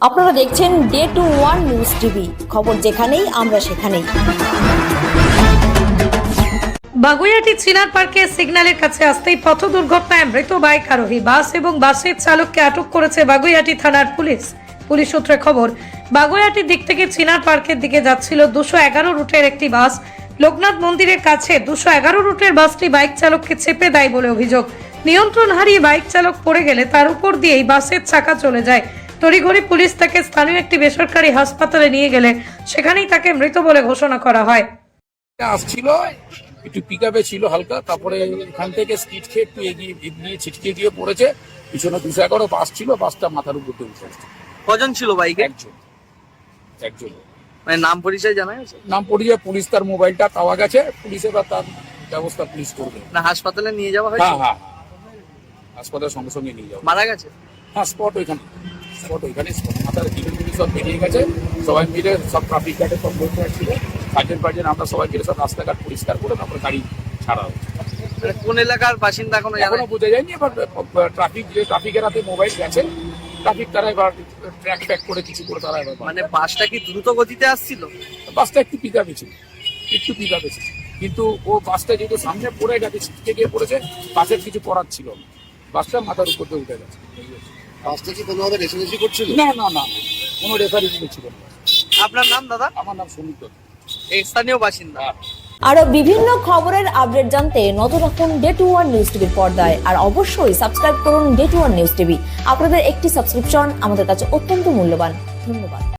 আপনারা দেখছেন day two one news TV, খবর যেখানেই আমরা সেখানেই। বাগুইআটি চিনার পার্কে সিগন্যালের কাছে আসতেই পথ দুর্ঘটনায় মৃত বাইক আরোহী। বাস এবং বাসের চালককে আটক করেছে বাগুইআটি থানার পুলিশ। পুলিশ সূত্রে খবর, বাগুইআটির দিক থেকে চিনার পার্কের দিকে যাচ্ছিল 211 রুটের একটি বাস। লোকনাথ মন্দিরের কাছে 211 রুটের বাসটি বাইক চালককে চেপে দেয় বলে অভিযোগ। নিয়ন্ত্রণ হারিয়ে বাইক চালক পড়ে গেলে তার উপর দিয়েই বাসের চাকা চলে যায়। তড়িঘড়ি পুলিশ তাকে স্থানীয় একটি বেসরকারি হাসপাতালে নিয়ে গেলে সেখানেই তাকে মৃত বলে ঘোষণা করা হয়। আসছিল একটু পিকআপে ছিল হালকা, তারপরে এখান থেকে স্কিড খেয়ে একটু এগিয়ে দিয়ে ছিটকে গিয়ে পড়েছে। পিছনে 211 বাস ছিল, বাসটা মাথার উপর দিয়ে উঠে আসছে। কজন ছিল বাইকে? একজন। মানে নাম পরিচয় জানা গেছে? নাম পরিচয় পুলিশ, তার মোবাইলটা পাওয়া গেছে, পুলিশের বা তার ব্যবস্থা পুলিশ করবে। না হাসপাতালে নিয়ে যাওয়া হয়েছে? হ্যাঁ, হাসপাতালের সঙ্গে সঙ্গে নিয়ে যাওয়া। মারা গেছে? হ্যাঁ, স্পট ওইখানে মাথার কিলোমিটার সব বেরিয়ে গেছে। সবাই মিলে সব ট্রাফিক গার্ডে সব বলতে আসছিল, সার্জেন্ট আমরা সবাই মিলে সব রাস্তাঘাট পরিষ্কার করে তারপরে গাড়ি ছাড়া হচ্ছে। মানে কোন এলাকার বাসিন্দা এখনো বোঝা যায়নি। এবার ট্রাফিকের হাতে মোবাইল গেছে, ট্রাফিক তারা এবার ট্র্যাক প্যাক করে কিছু করে তারা এবার মানে বাসটা কি দ্রুত গতিতে আসছিল? বাসটা একটু পিকআপে ছিল, কিন্তু ও বাসটা যেহেতু সামনে পড়ে গেছে, ছিটকে গিয়ে পড়েছে, বাসের কিছু করার ছিল না, বাসটা মাথার উপর দিয়ে উঠে গেছে। বাসটা কি কোনোভাবে রেসারেসি করছিল? না, কোনো রেফারেন্স ছিল না। আপনার নাম দাদা? আমার নাম সুমিত। এই স্থানীয় বাসিন্দা। আরো বিভিন্ন খবরের আপডেট জানতে নজর রাখুন ডে টু ওয়ান নিউজ টিভির পর্দায়, আর অবশ্যই সাবস্ক্রাইব করুন day two one news TV. আপনাদের একটি সাবস্ক্রিপশন আমাদের কাছে অত্যন্ত মূল্যবান। ধন্যবাদ।